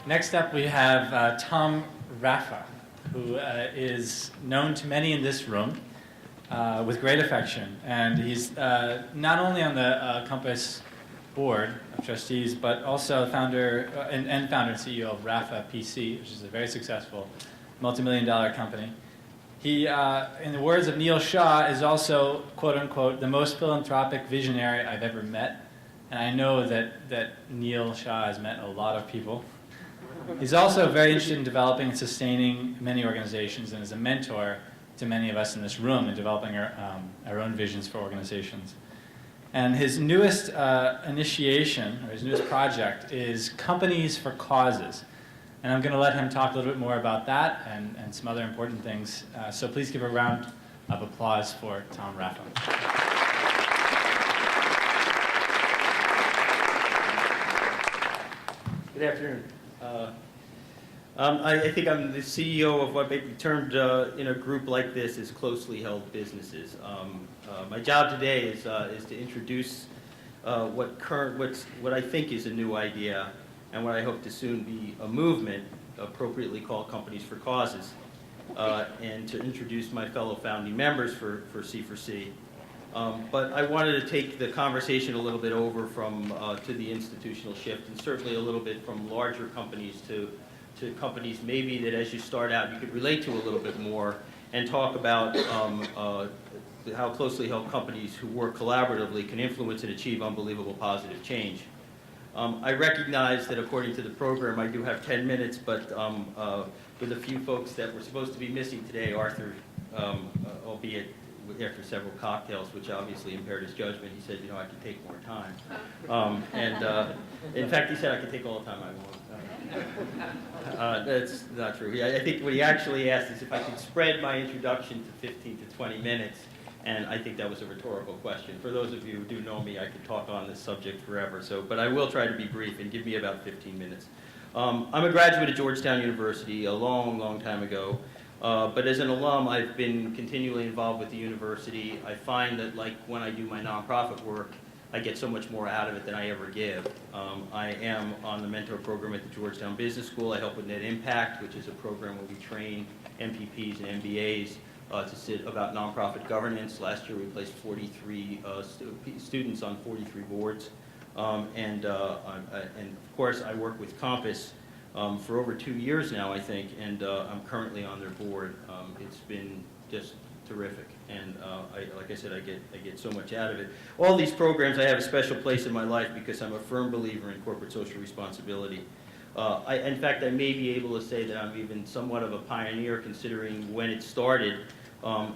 Next up, we have Tom Raffa, who is known to many in this room with great affection. And he's not only on the Compass board of trustees, but also founder and CEO of Raffa PC, which is a very successful multi-million-dollar company. He, in the words of Neil Shaw, is also, quote unquote, the most philanthropic visionary I've ever met. And I know that Neil Shaw has met a lot of people. He's also very interested in developing and sustaining many organizations and is a mentor to many of us in this room in developing our own visions for organizations. And his newest initiation, or his newest project, is Companies for Causes. And I'm going to let him talk a little bit more about that and some other important things. So please give a round of applause for Tom Raffa. Good afternoon. I think I'm the CEO of what may be termed in a group like this as closely held businesses. My job today is to introduce what I think is a new idea and what I hope to soon be a movement, appropriately called Companies for Causes, and to introduce my fellow founding members for C4C. But I wanted to take the conversation a little bit over from to the institutional shift, and certainly a little bit from larger companies to companies maybe that as you start out you could relate to a little bit more, and talk about how closely held companies who work collaboratively can influence and achieve unbelievable positive change. I recognize that according to the program I do have 10 minutes, but with a few folks that were supposed to be missing today, Arthur, albeit after several cocktails, which obviously impaired his judgment, he said, I could take more time. In fact, he said I could take all the time I want. That's not true. I think what he actually asked is if I could spread my introduction to 15 to 20 minutes, and I think that was a rhetorical question. For those of you who do know me, I could talk on this subject forever, but I will try to be brief and give me about 15 minutes. I'm a graduate of Georgetown University a long, long time ago. But as an alum, I've been continually involved with the university. I find that, like when I do my nonprofit work, I get so much more out of it than I ever give. I am on the mentor program at the Georgetown Business School. I help with Net Impact, which is a program where we train MPPs and MBAs to sit about nonprofit governance. Last year we placed 43 students on 43 boards. And of course I work with Compass for over 2 years now, I think, and I'm currently on their board. It's been just terrific, and like I said, I get so much out of it. All these programs, I have a special place in my life because I'm a firm believer in corporate social responsibility. In fact, I may be able to say that I'm even somewhat of a pioneer considering when it started.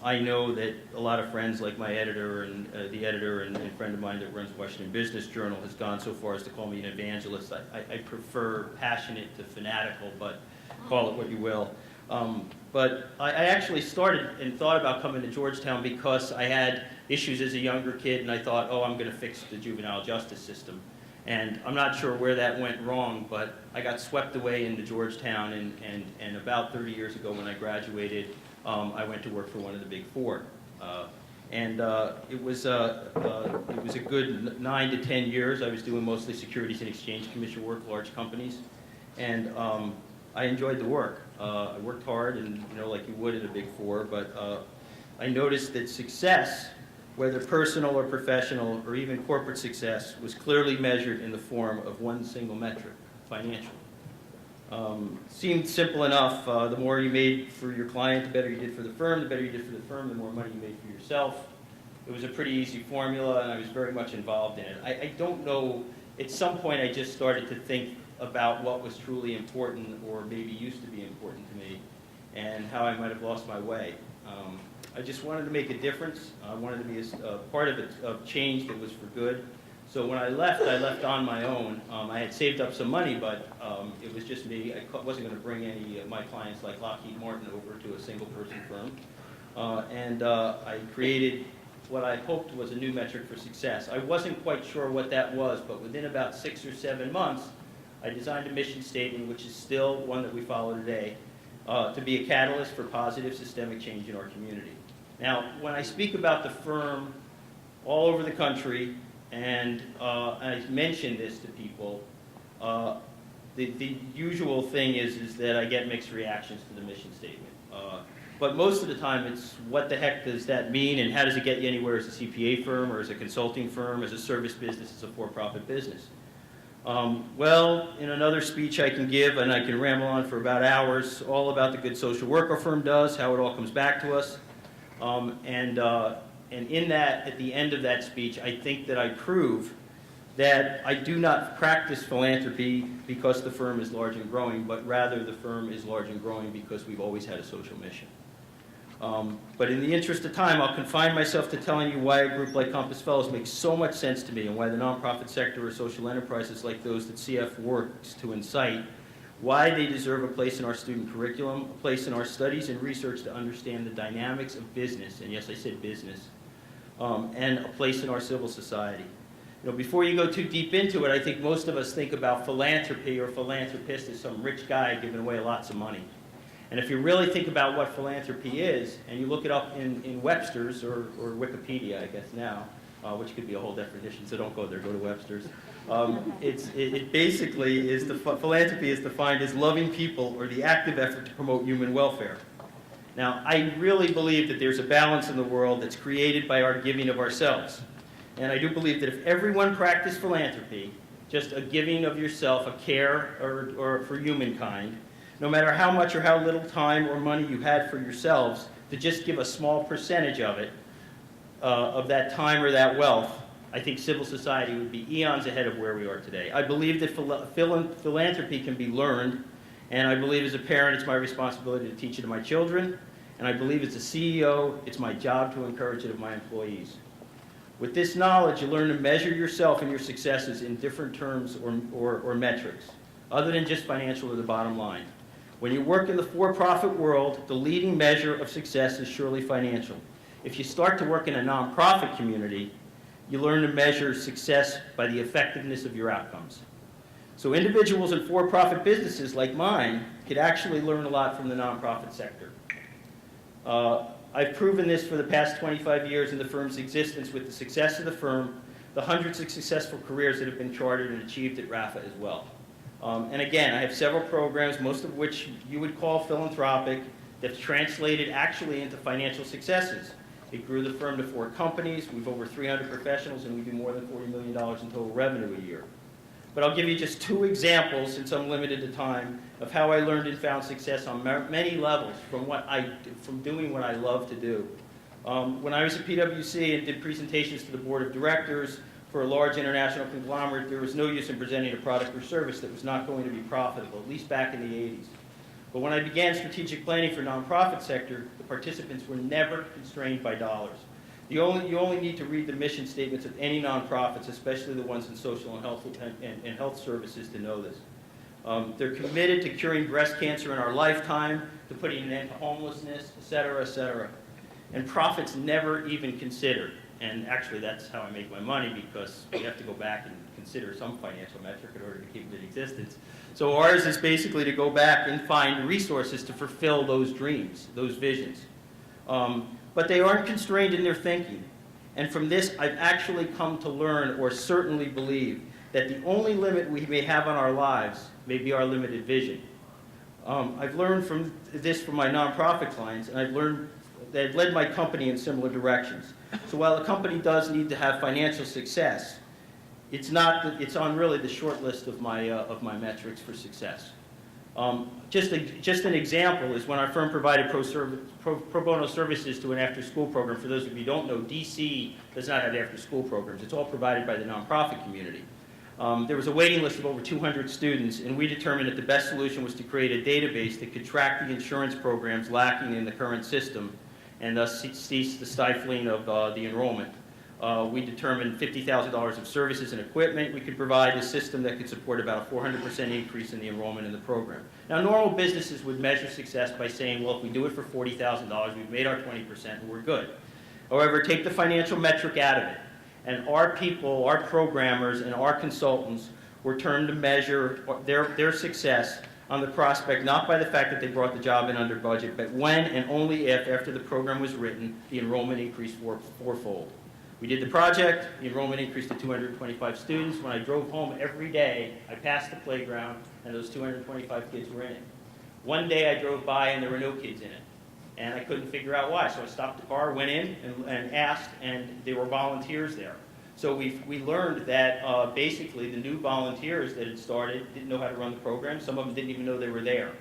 I know that a lot of friends, like my editor and the editor and friend of mine that runs Washington Business Journal, has gone so far as to call me an evangelist. I prefer passionate to fanatical, but call it what you will. But I actually started and thought about coming to Georgetown because I had issues as a younger kid, and I thought, I'm going to fix the juvenile justice system. And I'm not sure where that went wrong, but I got swept away into Georgetown, and about 30 years ago when I graduated, I went to work for one of the big four. It was a good 9 to 10 years. I was doing mostly Securities and Exchange Commission work, large companies, and I enjoyed the work. I worked hard, and like you would at a big four, but I noticed that success, whether personal or professional or even corporate success, was clearly measured in the form of one single metric: financial. Seemed simple enough. The more you made for your client, the better you did for the firm. The better you did for the firm, the more money you made for yourself. It was a pretty easy formula, and I was very much involved in it. I don't know, at some point I just started to think about what was truly important, or maybe used to be important to me, and how I might have lost my way. I just wanted to make a difference. I wanted to be a part of change that was for good. So when I left on my own. I had saved up some money, but it was just me. I wasn't going to bring any of my clients like Lockheed Martin over to a single-person firm. I created what I hoped was a new metric for success. I wasn't quite sure what that was, but within about 6 or 7 months, I designed a mission statement, which is still one that we follow today, to be a catalyst for positive systemic change in our community. Now, when I speak about the firm all over the country, and I mention this to people, the usual thing is that I get mixed reactions to the mission statement. But most of the time, it's what the heck does that mean, and how does it get you anywhere as a CPA firm, or as a consulting firm, as a service business, as a for-profit business? Well, in another speech I can give, and I can ramble on for about hours, all about the good social work our firm does, how it all comes back to us. And in that, at the end of that speech, I think that I prove that I do not practice philanthropy because the firm is large and growing, but rather the firm is large and growing because we've always had a social mission. But in the interest of time, I'll confine myself to telling you why a group like Compass Fellows makes so much sense to me, and why the nonprofit sector or social enterprises like those that CF works to incite, why they deserve a place in our student curriculum, a place in our studies and research to understand the dynamics of business, and yes, I said business, and a place in our civil society. You know, before you go too deep into it, I think most of us think about philanthropy or philanthropist as some rich guy giving away lots of money. And if you really think about what philanthropy is, and you look it up in Webster's or Wikipedia, I guess now, which could be a whole definition, so don't go there, go to Webster's. It basically is, philanthropy is defined as loving people or the active effort to promote human welfare. Now, I really believe that there's a balance in the world that's created by our giving of ourselves. And I do believe that if everyone practiced philanthropy, just a giving of yourself, a care or for humankind, no matter how much or how little time or money you had for yourselves, to just give a small percentage of it, of that time or that wealth, I think civil society would be eons ahead of where we are today. I believe that philanthropy can be learned, and I believe as a parent it's my responsibility to teach it to my children, and I believe as a CEO it's my job to encourage it of my employees. With this knowledge, you learn to measure yourself and your successes in different terms or metrics, other than just financial or the bottom line. When you work in the for-profit world, the leading measure of success is surely financial. If you start to work in a nonprofit community, you learn to measure success by the effectiveness of your outcomes. So individuals in for-profit businesses like mine could actually learn a lot from the nonprofit sector. I've proven this for the past 25 years in the firm's existence with the success of the firm, the hundreds of successful careers that have been chartered and achieved at Raffa as well. And again, I have several programs, most of which you would call philanthropic, that's translated actually into financial successes. It grew the firm to 4 companies, we've over 300 professionals, and we do more than $40 million in total revenue a year. But I'll give you just 2 examples, since I'm limited to time, of how I learned and found success on many levels from doing what I love to do. When I was at PwC and did presentations to the board of directors for a large international conglomerate, there was no use in presenting a product or service that was not going to be profitable, at least back in the 80s. But when I began strategic planning for nonprofit sector, the participants were never constrained by dollars. You only need to read the mission statements of any nonprofits, especially the ones in social and health services, to know this. They're committed to curing breast cancer in our lifetime, to putting an end to homelessness, et cetera, et cetera. And profits never even considered. And actually, that's how I make my money, because we have to go back and consider some financial metric in order to keep it in existence. So ours is basically to go back and find resources to fulfill those dreams, those visions. But they aren't constrained in their thinking. And from this, I've actually come to learn, or certainly believe, that the only limit we may have on our lives may be our limited vision. I've learned from this from my nonprofit clients, and they've led my company in similar directions. So while a company does need to have financial success, it's on really the short list of my metrics for success. Just an example is when our firm provided pro bono services to an after-school program. For those of you who don't know, DC does not have after-school programs. It's all provided by the nonprofit community. There was a waiting list of over 200 students, and we determined that the best solution was to create a database that could track the insurance programs lacking in the current system, and thus cease the stifling of the enrollment. We determined $50,000 of services and equipment. We could provide a system that could support about a 400% increase in the enrollment in the program. Now, normal businesses would measure success by saying, well, if we do it for $40,000, we've made our 20% and we're good. However, take the financial metric out of it, and our people, our programmers, and our consultants were turned to measure their success on the prospect, not by the fact that they brought the job in under budget, but when and only if, after the program was written, the enrollment increased fourfold. We did the project, the enrollment increased to 225 students. When I drove home every day, I passed the playground, and those 225 kids were in it. One day I drove by and there were no kids in it, and I couldn't figure out why. So I stopped the car, went in, and asked, and there were volunteers there. So we learned that basically the new volunteers that had started didn't know how to run the program. Some of them didn't even know they were there.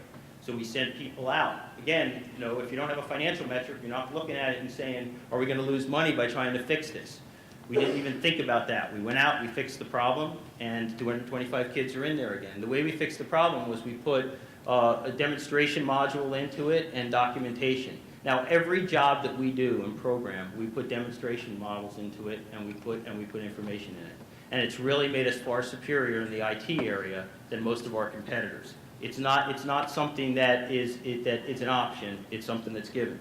So we sent people out. Again, if you don't have a financial metric, you're not looking at it and saying, are we going to lose money by trying to fix this? We didn't even think about that. We went out, we fixed the problem, and 225 kids are in there again. The way we fixed the problem was we put a demonstration module into it and documentation. Now, every job that we do and program, we put demonstration models into it, and we put information in it. And it's really made us far superior in the IT area than most of our competitors. It's not something that is an option. It's something that's given.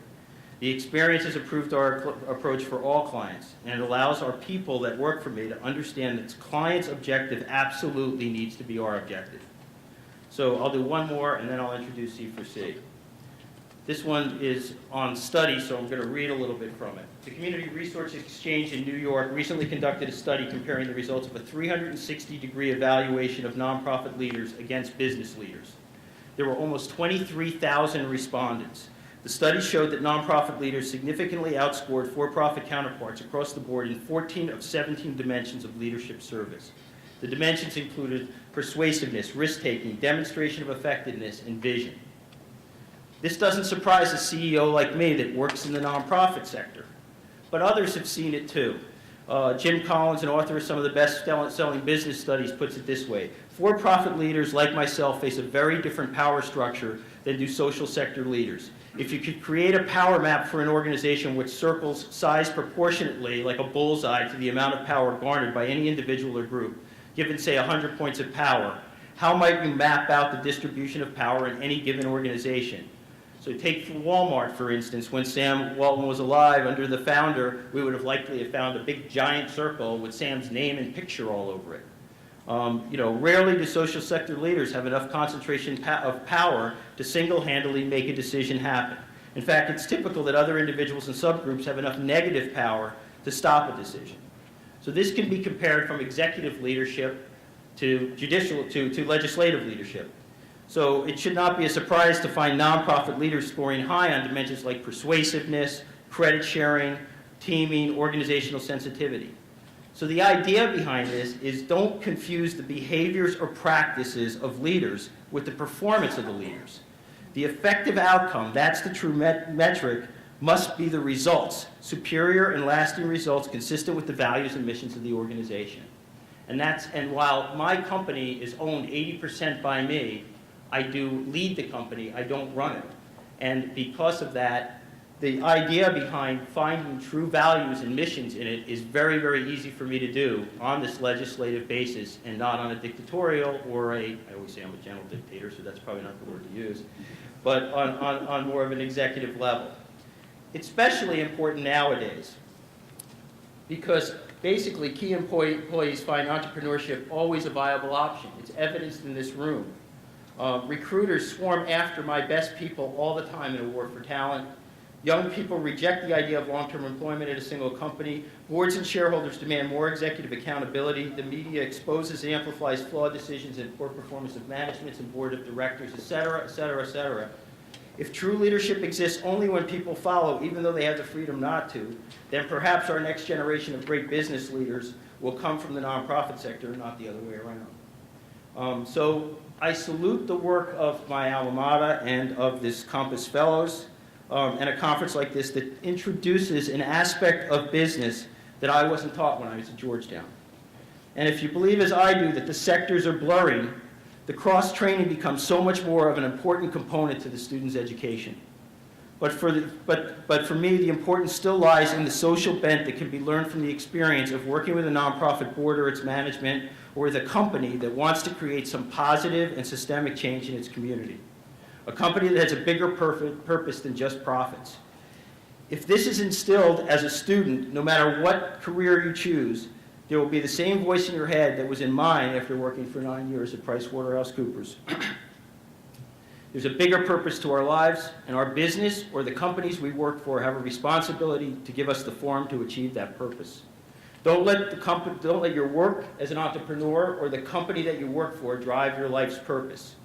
The experience has improved our approach for all clients, and it allows our people that work for me to understand that client's objective absolutely needs to be our objective. So I'll do one more, and then I'll introduce C4C. This one is on study, so I'm going to read a little bit from it. The Community Resource Exchange in New York recently conducted a study comparing the results of a 360-degree evaluation of nonprofit leaders against business leaders. There were almost 23,000 respondents. The study showed that nonprofit leaders significantly outscored for-profit counterparts across the board in 14 of 17 dimensions of leadership service. The dimensions included persuasiveness, risk-taking, demonstration of effectiveness, and vision. This doesn't surprise a CEO like me that works in the nonprofit sector, but others have seen it too. Jim Collins, an author of some of the best-selling business studies, puts it this way. For-profit leaders like myself face a very different power structure than do social sector leaders. If you could create a power map for an organization which circles size proportionately like a bullseye to the amount of power garnered by any individual or group, given, say, 100 points of power, how might you map out the distribution of power in any given organization? So take Walmart, for instance. When Sam Walton was alive, under the founder, we would have likely have found a big giant circle with Sam's name and picture all over it. Rarely do social sector leaders have enough concentration of power to single-handedly make a decision happen. In fact, it's typical that other individuals and subgroups have enough negative power to stop a decision. So this can be compared from executive leadership to legislative leadership. So it should not be a surprise to find nonprofit leaders scoring high on dimensions like persuasiveness, credit sharing, teaming, organizational sensitivity. So the idea behind this is don't confuse the behaviors or practices of leaders with the performance of the leaders. The effective outcome, that's the true metric, must be the results, superior and lasting results consistent with the values and missions of the organization. And while my company is owned 80% by me, I do lead the company, I don't run it. And because of that, the idea behind finding true values and missions in it is very, very easy for me to do on this legislative basis and not on a dictatorial or I always say I'm a gentle dictator, so that's probably not the word to use, but on more of an executive level. It's especially important nowadays because basically key employees find entrepreneurship always a viable option. It's evidenced in this room. Recruiters swarm after my best people all the time in a war for talent. Young people reject the idea of long-term employment at a single company. Boards and shareholders demand more executive accountability. The media exposes and amplifies flawed decisions and poor performance of managements and board of directors, et cetera, et cetera, et cetera. If true leadership exists only when people follow, even though they have the freedom not to, then perhaps our next generation of great business leaders will come from the nonprofit sector, not the other way around. So I salute the work of my alma mater and of this Compass Fellows and a conference like this that introduces an aspect of business that I wasn't taught when I was at Georgetown. And if you believe as I do that the sectors are blurring, the cross-training becomes so much more of an important component to the student's education. But for me, the importance still lies in the social bent that can be learned from the experience of working with a nonprofit board or its management or with a company that wants to create some positive and systemic change in its community. A company that has a bigger purpose than just profits. If this is instilled as a student, no matter what career you choose, there will be the same voice in your head that was in mine after working for 9 years at PricewaterhouseCoopers. There's a bigger purpose to our lives, and our business or the companies we work for have a responsibility to give us the forum to achieve that purpose. Don't let your work as an entrepreneur or the company that you work for drive your life's purpose.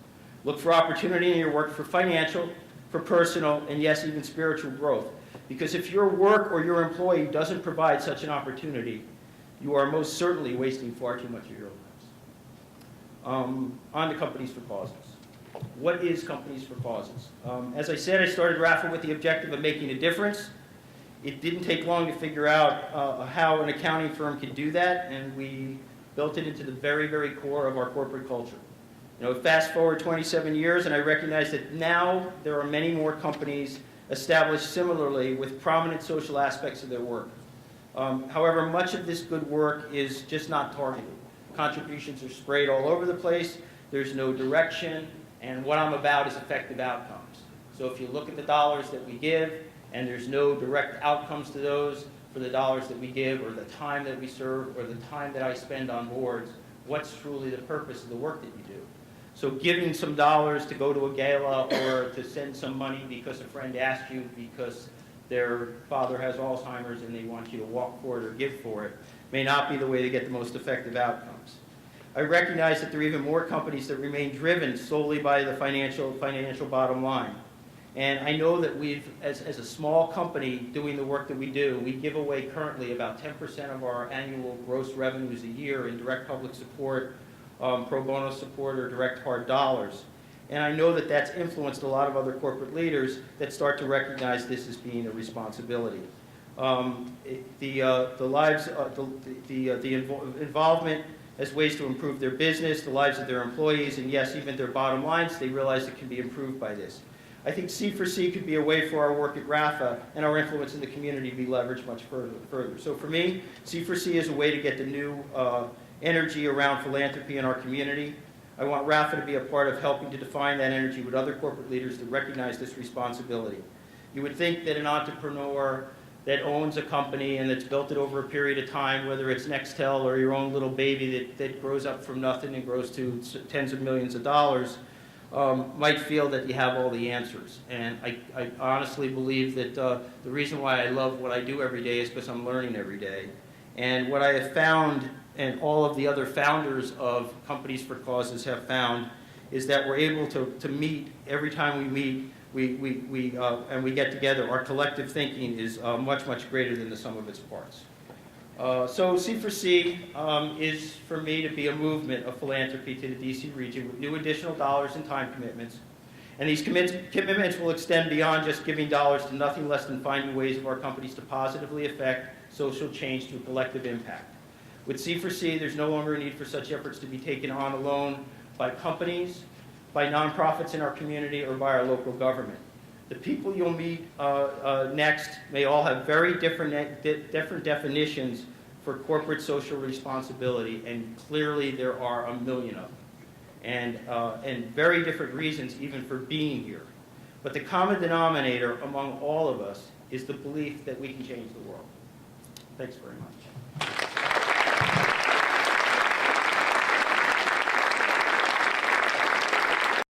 Look for opportunity in your work for financial, for personal, and yes, even spiritual growth. Because if your work or your employee doesn't provide such an opportunity, you are most certainly wasting far too much of your lives. On to Companies for Causes. What is Companies for Causes? As I said, I started Raffa with the objective of making a difference. It didn't take long to figure out how an accounting firm could do that, and we built it into the very, very core of our corporate culture. Fast forward 27 years, and I recognize that now there are many more companies established similarly with prominent social aspects of their work. However, much of this good work is just not targeted. Contributions are sprayed all over the place, there's no direction, and what I'm about is effective outcomes. So if you look at the dollars that we give, and there's no direct outcomes to those for the dollars that we give, or the time that we serve, or the time that I spend on boards, what's truly the purpose of the work that you do? So giving some dollars to go to a gala or to send some money because a friend asked you because their father has Alzheimer's and they want you to walk for it or give for it may not be the way to get the most effective outcomes. I recognize that there are even more companies that remain driven solely by the financial bottom line. And I know that as a small company doing the work that we do, we give away currently about 10% of our annual gross revenues a year in direct public support, pro bono support, or direct hard dollars. And I know that that's influenced a lot of other corporate leaders that start to recognize this as being a responsibility. Involvement as ways to improve their business, the lives of their employees, and yes, even their bottom lines, they realize it can be improved by this. I think C4C could be a way for our work at Raffa and our influence in the community to be leveraged much further. So for me, C4C is a way to get the new energy around philanthropy in our community. I want Raffa to be a part of helping to define that energy with other corporate leaders that recognize this responsibility. You would think that an entrepreneur that owns a company and that's built it over a period of time, whether it's Nextel or your own little baby that grows up from nothing and grows to tens of millions of dollars, might feel that you have all the answers. And I honestly believe that the reason why I love what I do every day is because I'm learning every day. And what I have found, and all of the other founders of Companies for Causes have found, is that we're able to meet every time we meet, and we get together. Our collective thinking is much, much greater than the sum of its parts. So C4C is, for me, to be a movement of philanthropy to the DC region with new additional dollars and time commitments. And these commitments will extend beyond just giving dollars to nothing less than finding ways of our companies to positively affect social change through collective impact. With C4C, there's no longer a need for such efforts to be taken on alone by companies, by nonprofits in our community, or by our local government. The people you'll meet next may all have very different definitions for corporate social responsibility, and clearly there are a million of them, and very different reasons even for being here. But the common denominator among all of us is the belief that we can change the world. Thanks very much.